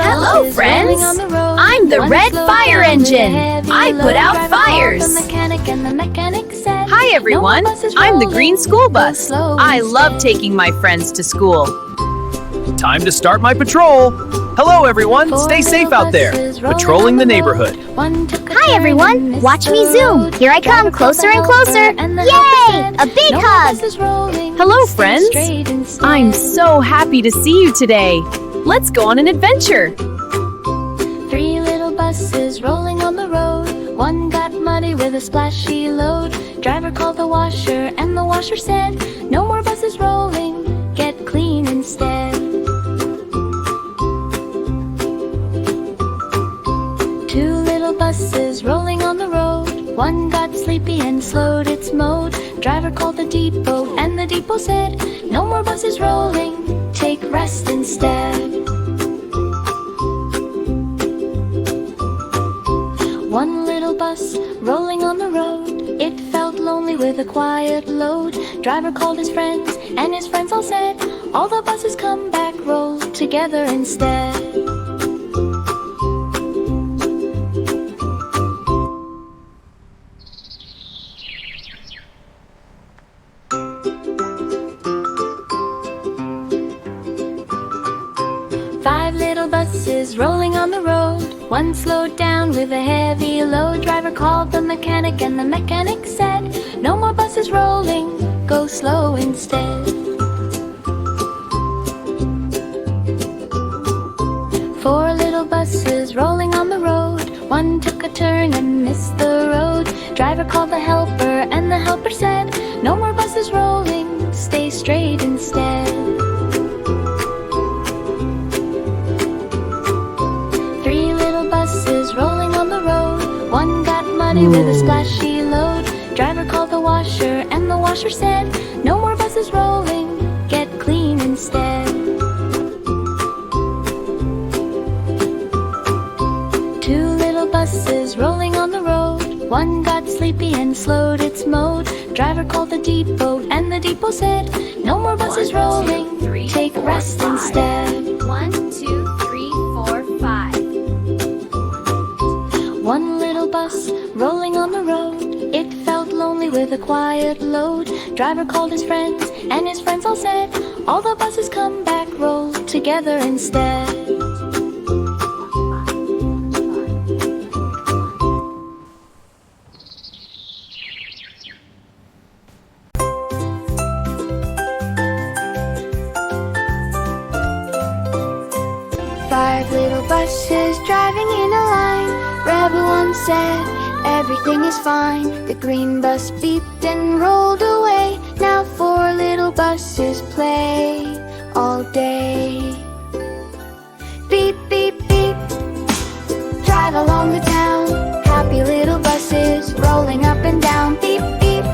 Hello, friends! I'm the red fire engine! I put out fires! Hi, everyone! I'm the green school bus. I love taking my friends to school. Time to start my patrol! Hello, everyone! Stay safe out there! Patrolling the neighborhood. Hi, everyone! Watch me zoom! Here I come, closer and closer! Yay! A big hug! Hello, friends! I'm so happy to see you today. Let's go on an adventure. 3 little buses rolling on the road. One got muddy with a splashy load. Driver called the washer and the washer said, "No more buses rolling, get clean instead." 2 little buses rolling on the road. One got sleepy and slowed its mode. Driver called the depot and the depot said, "No more buses rolling, take rest instead." 1 little bus rolling on the road. It felt lonely with a quiet load. Driver called his friends and his friends all said, "All the buses come back, roll together instead." Five little buses rolling on the road. One slowed down with a heavy load. Driver called the mechanic and the mechanic said, "No more buses rolling, go slow instead." 4 little buses rolling on the road. One took a turn and missed the road. Driver called the helper and the helper said, "No more buses rolling, stay straight instead." 3 little buses rolling on the road. One got muddy with a splashy load. Driver called the washer and the washer said, "No more buses rolling, get clean instead." 2 little buses rolling on the road. One got sleepy and slowed its mode. Driver called the depot and the depot said, "No more buses rolling, take rest instead." 1, 2, 3, 4, 5. 1 little bus rolling on the road. It felt lonely with a quiet load. Driver called his friends and his friends all said, "All the buses come back, roll together instead." Five little buses driving in a line. Rebel one said, "Everything is fine." The green bus beeped and rolled away. Now 4 little buses play all day. Beep, beep, beep, drive along the town. Happy little buses rolling up and down. Beep, beep,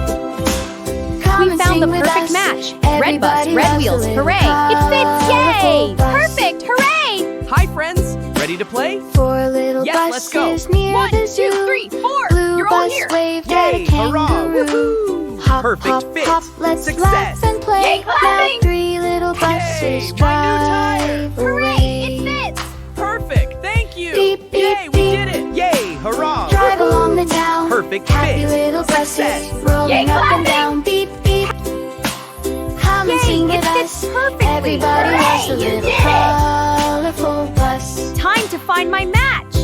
come We and found sing the with perfect us. match. Red bus, Everybody red loves a wheels, little hooray! It fits, yay! colorful bus. Perfect, hooray! Hi, friends! Ready to play? 4 little Yes, let's go. buses near 1, the 2, zoo. 3, 4. Blue You're all bus here. waved at a Yay, hurrah, kangaroo. woohoo! Hop, Perfect hop, fit. hop, let's Success. laugh and play. Yay, clapping. Now 3 little buses Yay, my new drive Hooray, it away. fits! Perfect! Thank you! Beep, beep, Yay, we beep. did it! Yay, hurrah! Drive along the town. Perfect Happy fit. little buses Success. rolling Yay, up and clapping. down. Beep, beep. Come and Yay, sing it with fits us. perfectly. Everybody Hooray, loves a you little did it. colorful bus. Time to find my match.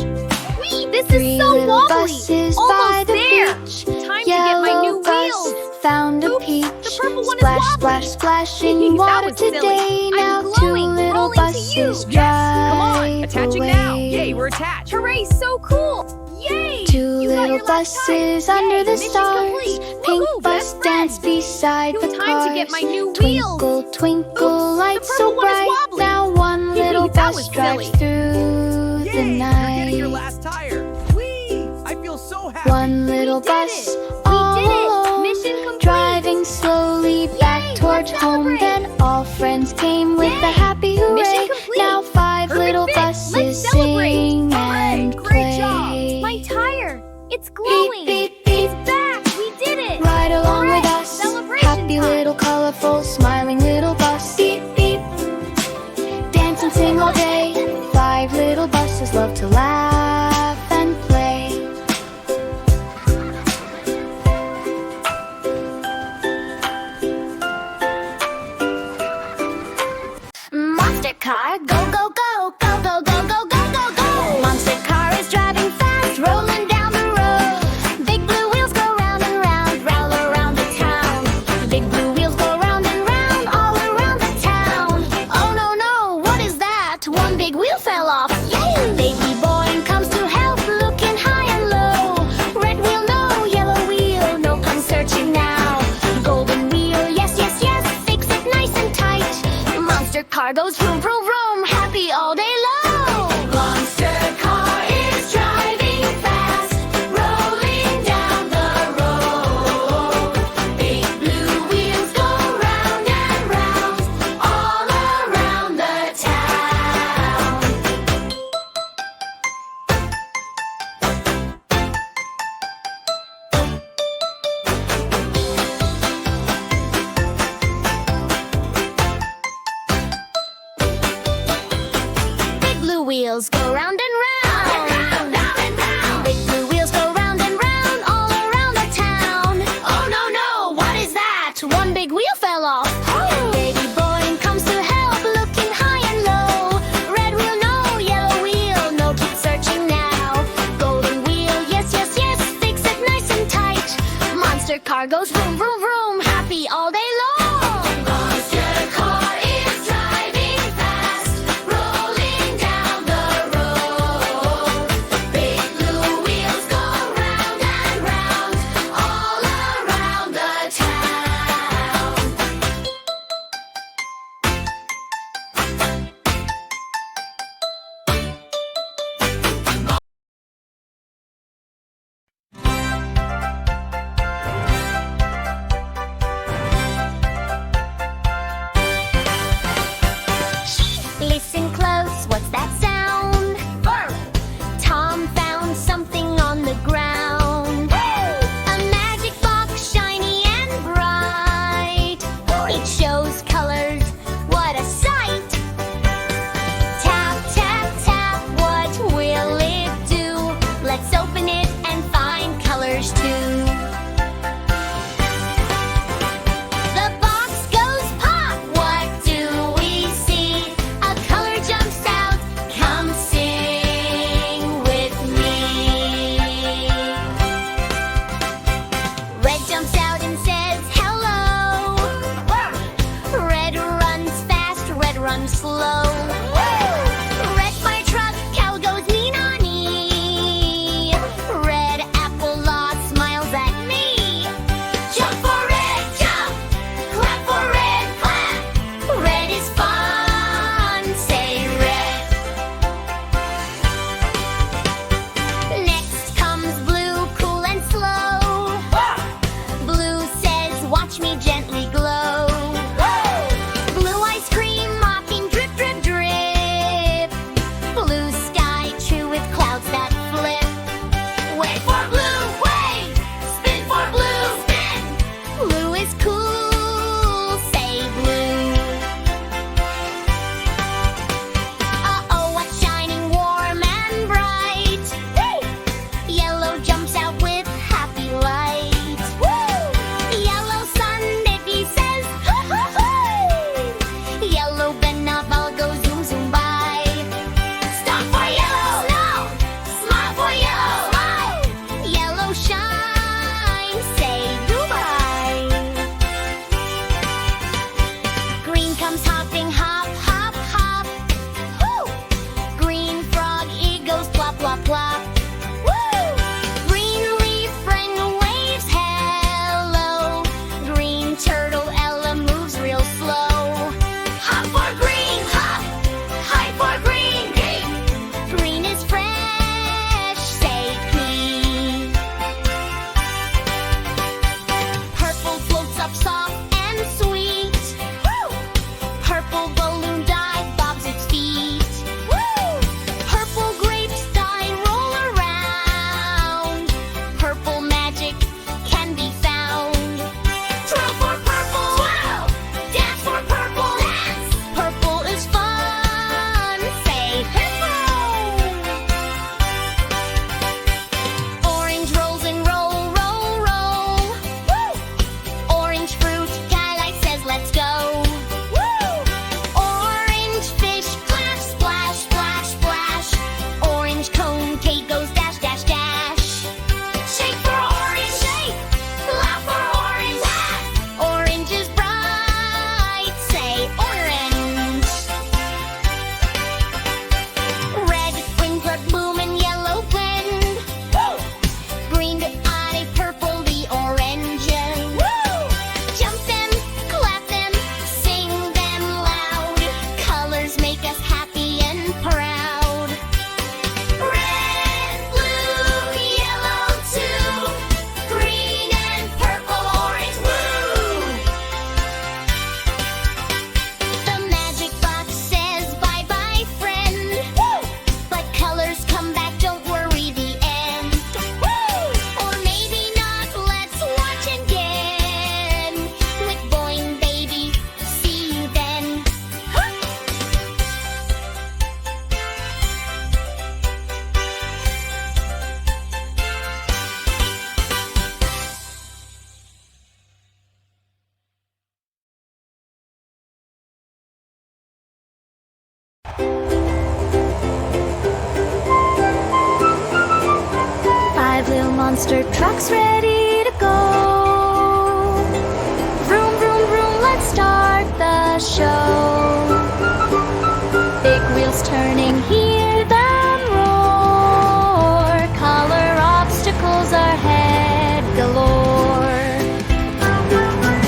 Whee, this 3 is so little wobbly. buses by Almost the there. beach. Time to get my new Yellow bus wheels. found a Oops, peach. the purple one is Splash, wobbly. splash, splash in That water was silly. today. I'm Now glowing, 2 little rolling to you. buses Yes, drive come on! Attaching away. now! Yay, we're attached! Hooray, so cool. Yay! 2 You got little your last buses time. under Yay, the mission stars. complete. Pink Woohoo, bus best friend. dance beside the Time cars. to get my new wheels. Twinkle, twinkle, Oops, lights the so purple one is bright. wobbly. Now 1 little That bus was drives silly. through the Yay, you're night. getting your last tire! Whee! I feel so happy! 1 little We did bus it. all We did it. alone, Mission complete. driving slowly back Yay, towards let's home. celebrate. Then all friends came with Yay. a happy hooray. Mission complete. Now 5 Perfect little fit. buses Let's celebrate. sing Hooray, and great job. play. My tire. It's glowing. Beep, beep, beep. It's back. We did it. Ride along Hooray, with us. celebration Happy time. little colorful, smiling little bus. Beep, beep. Dance and sing all day. 5 little buses love to laugh and play. Monster car, go, go, go, go, go, go, go, go, go, go. Monster car is driving fast, rolling down the road. Big blue wheels go round and round, round around the town. Big blue wheels go round and round, all around the town. Oh no, no, what is that? One big wheel fell off. Yay! Baby Boing comes to help, looking high and low. Red wheel, no, yellow wheel, no, come searching now. Golden wheel, yes, yes, yes, fix it nice and tight. Monster car goes vroom, vroom, vroom, happy all day long. Monster car is driving fast, rolling down the road. Big blue wheels go round and round, all around the town. Big blue wheels go round and round. Big blue wheels go round and round, all around the town. Oh no, no, what is that? One big wheel fell off. Baby Boing comes to help, looking high and low. Red wheel, no, yellow wheel, no, keep searching now. Golden wheel, yes, yes, yes, fix it nice and tight. Monster car goes vroom, vroom, vroom, happy all day long. Monster car is driving fast, rolling down the road. Big blue wheels go round and round, all around the town. monster truck's ready to go. Vroom, vroom, vroom, let's start the show. Big wheels turning, hear them roar. Color obstacles ahead galore.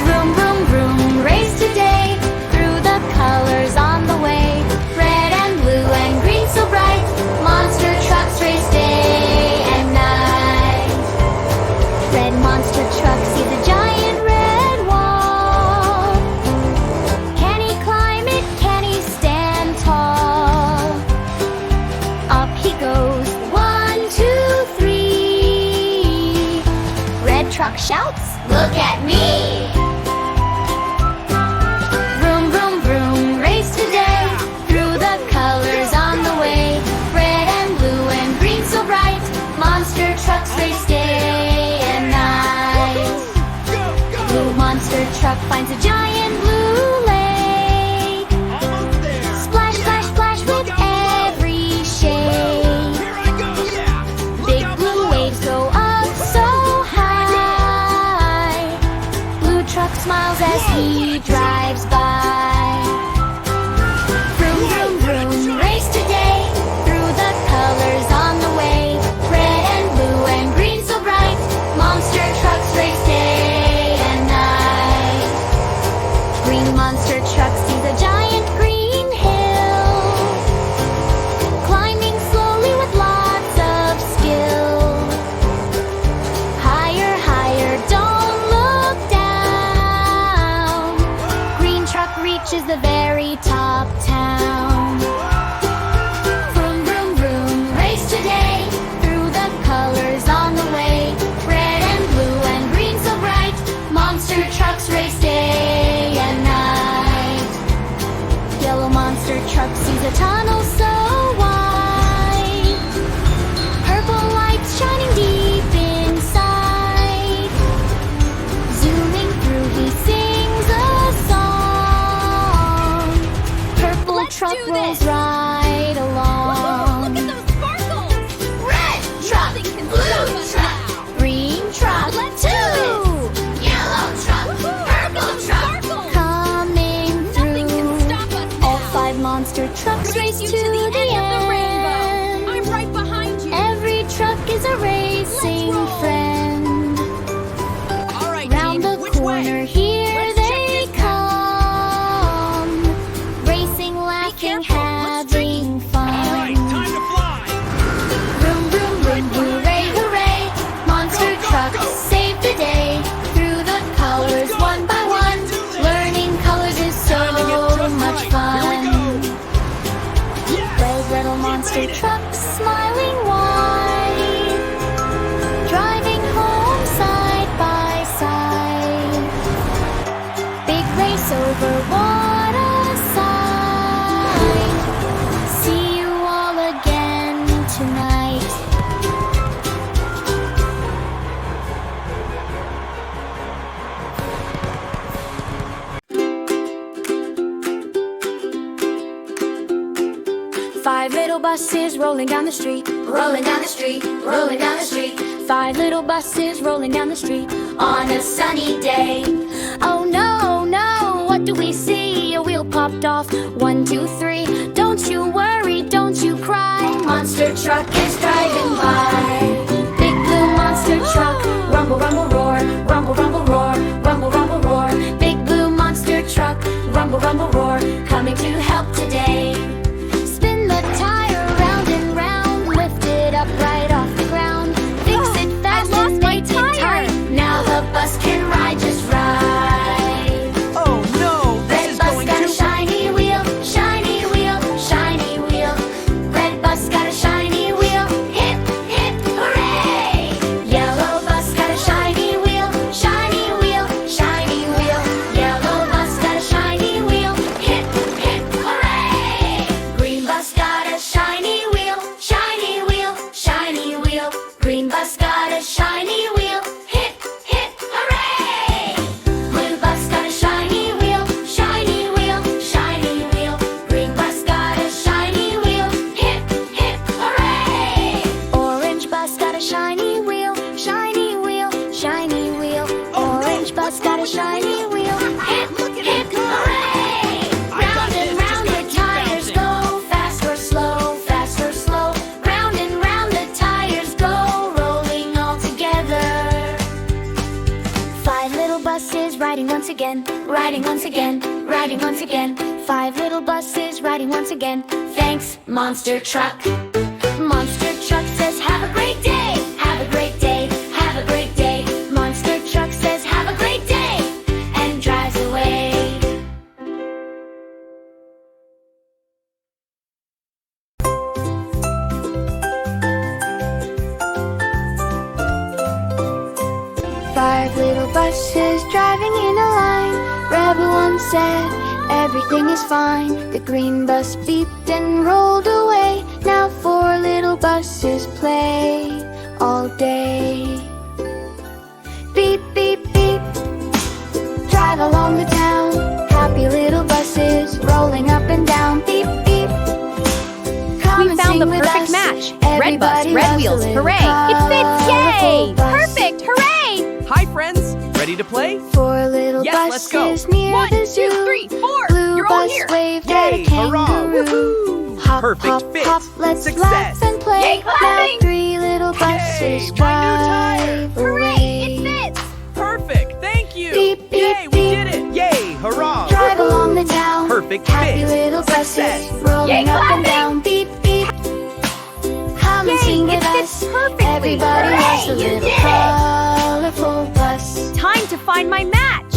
Vroom, vroom, vroom, race today. Through the colors on the way. Red and blue and green so bright. Monster trucks race day and night. Red monster truck sees a giant red wall. Can he climb it? Can he stand tall? Up he goes, 1, 2, 3. Red truck shouts, look at me. Vroom, vroom, vroom, race today. Through the colors on the way. Red and blue and green so bright. Monster trucks race day and night. Blue monster truck finds a giant blue lake. Splash, splash, splash with every shake. Big blue waves go up so high. Blue truck smiles as he drives by. Vroom, vroom, vroom, race today. Through the colors on the way. Red and blue and green so bright. Monster trucks race day and night. Green monster truck sees a giant green hill. Climbing slowly with lots of skill. Higher, higher, don't look down. Green truck reaches the very top town. Vroom, vroom, vroom, race today. Through the colors on the way. Red and blue and green so bright. Monster trucks race day and night. Yellow monster truck sees a tunnel so wide. Purple lights shining deep inside. Zooming through, he sings a song. Purple truck rolls right along. Look at those sparkles! Red truck, blue truck, green truck, yellow truck, purple truck, coming Nothing can through. stop us All now. 5 monster trucks race You to the end of the rainbow. end. I'm right behind you. Every truck is a racing Let's roll. friend. All right, Round the corner, here they come. Racing, laughing, having fun. Time to fly! Vroom, vroom, vroom, hooray, hooray. Monster trucks save the day. Through the colors, one by one. Learning colors is so much fun. Red little monster trucks smiling wide. Driving home side by side. Big race over, what a sight. See you all again tonight. Five little buses rolling down the street. Rolling down the street, rolling down the street. 5 little buses rolling down the street on a sunny day. Oh no, no, what do we see? A wheel popped off. 1, 2, 3. Don't you worry, don't you cry. Monster truck is driving by. Big blue monster truck. Rumble, rumble, roar. Rumble, rumble, roar. Rumble, rumble, roar. Big blue monster truck. Rumble, rumble, roar. Coming to help today. Spin the tire round and round. Lift it up right off the ground. Fix it fast and make it tight. Now the bus can ride just right. Oh no! This Red is bus going got a too... shiny wheel, shiny wheel, shiny wheel. Red bus got a shiny wheel. riding once again, riding once again. 5 little buses riding once again. Thanks, monster truck. Monster truck says have a great day, have a great day, have a great day. Monster truck says have a great day and drives away. Five little buses driving in a line. Rebel one said, everything is fine. The green bus beeped and rolled away. Now 4 little buses play all day. Beep, beep, beep. Drive along the town. Happy little buses rolling up and down. Beep, beep. Come We and found sing the with perfect us. match. Red bus, Everybody red loves wheels, a little hooray! It fits, yay! colorful bus. Perfect, hooray! Hi, friends. Ready to play? 4 little Yes, let's go. buses near 1, the 2, zoo. 3, 4. Blue You're all bus here. waved Yay, at a hurrah, kangaroo. woohoo. Hop, Perfect hop, fit. hop, let's Success. laugh and play. Yay, clapping. Now 3 little buses Yay, my new drive Hooray, it away. fits! Perfect. Thank you. Beep, beep, Yay, we beep. did it. Yay, hurrah. Drive along the town. Perfect Happy fit. little buses Success. rolling Yay, up clapping. and down. Beep, beep. Come and Yay, sing it with fits us. perfectly. Everybody Hooray, loves a you little did it. colorful bus. Time to find my match!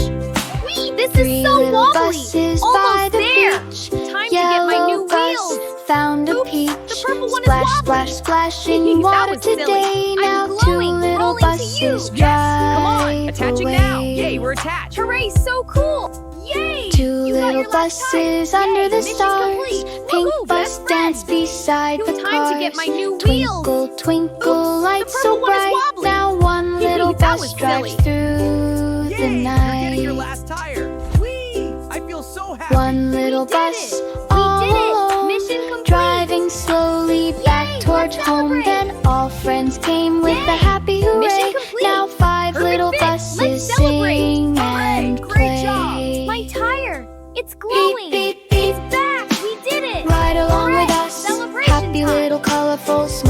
Whee, this 3 is so little wobbly! buses by Almost the there! beach. Time to get my new Yellow bus wheels! found a Oops, peach. the purple one is Splash, wobbly. splash, splash in That water was silly. today. I'm Now glowing, 2 little rolling to you. buses Yes, drive come on. Attaching away. now. Yay, we're attached. Hooray, so cool! Yay! 2 You got little your last buses time. under Yay, the mission's stars. complete. Pink Woohoo, bus best dance friend. beside the Time cars. to get my new Twinkle, wheels. twinkle, Oops, lights the so purple one is bright. wobbly. Now 1 little That bus was drives silly. through Yay, the you're night. getting your last tire. Whee! I feel so happy. 1 little We did bus it. all We did it. alone, Mission complete. driving slowly back Yay, towards let's home. celebrate. Then all friends came with Yay. a happy hooray. Mission complete. Now 5 Perfect little fit. buses Let's celebrate. sing Hooray, and great job. play. My tire! It's glowing! Beep, beep, beep. It's back! We did it! Ride along Hooray, with us. celebration Happy time. little colorful smile.